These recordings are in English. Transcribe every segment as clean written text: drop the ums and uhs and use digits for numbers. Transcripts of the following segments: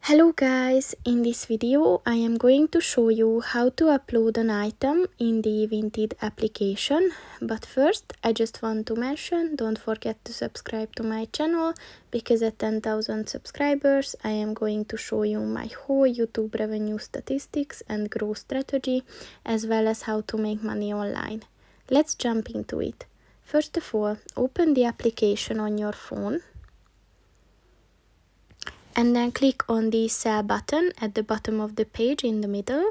Hello guys, in this video I am going to show you how to upload an item in the Vinted application. But first I just want to mention, don't forget to subscribe to my channel, because at 10,000 subscribers I am going to show you my whole YouTube revenue statistics and growth strategy, as well as how to make money online. Let's jump into it. First of all, open the application on your phone. And then click on the sell button at the bottom of the page in the middle.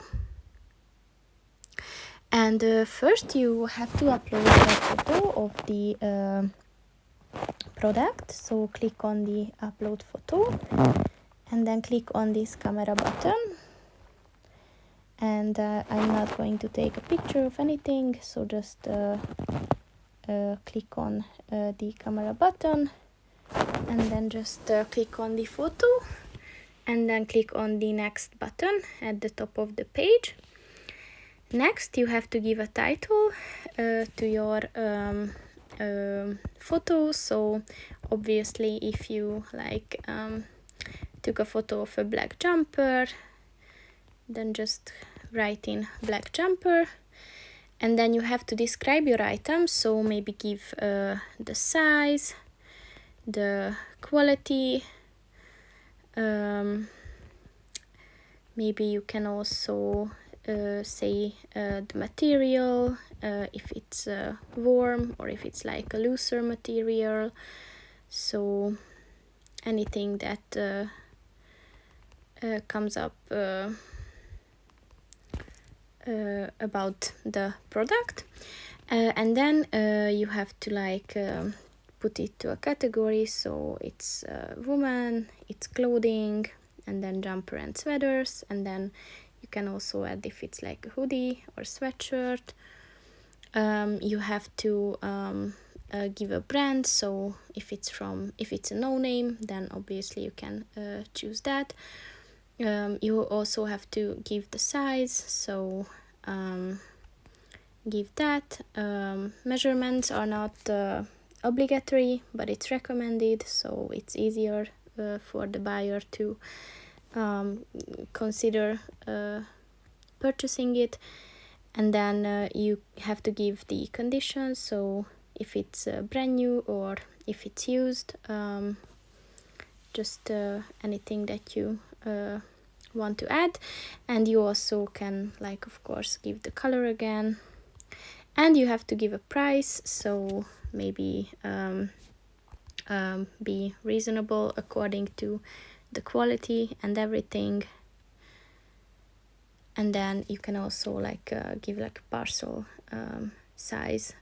And first you have to upload a photo of the product. So click on the upload photo and then click on this camera button. And I'm not going to take a picture of anything, so just click on the camera button. And then just click on the photo and then click on the next button at the top of the page. Next you have to give a title to your photo. So obviously if you took a photo of a black jumper, then just write in black jumper. And then you have to describe your item, so maybe give the size, the quality, maybe you can also say the material, if it's warm or if it's like a looser material. So anything that comes up about the product, and then you have to put it to a category. So it's woman, it's clothing, and then jumper and sweaters, and then you can also add if it's like a hoodie or sweatshirt. You have to give a brand, so if it's a no name, then obviously you can choose that. You also have to give the size, so give that. Measurements are not obligatory, but it's recommended, so it's easier for the buyer to consider purchasing it. And then you have to give the conditions, so if it's brand new or if it's used, just anything that you want to add. And you also can, of course, give the color again. And you have to give a price, so maybe be reasonable according to the quality and everything. And then you can also give a parcel size,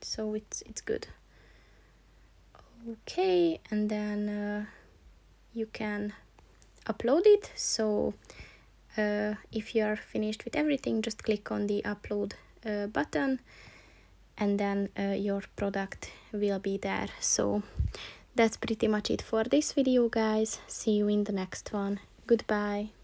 so it's good. Okay, and then you can upload it. So if you are finished with everything, just click on the upload button, and then your product will be there. So that's pretty much it for this video, guys. See you in the next one. Goodbye.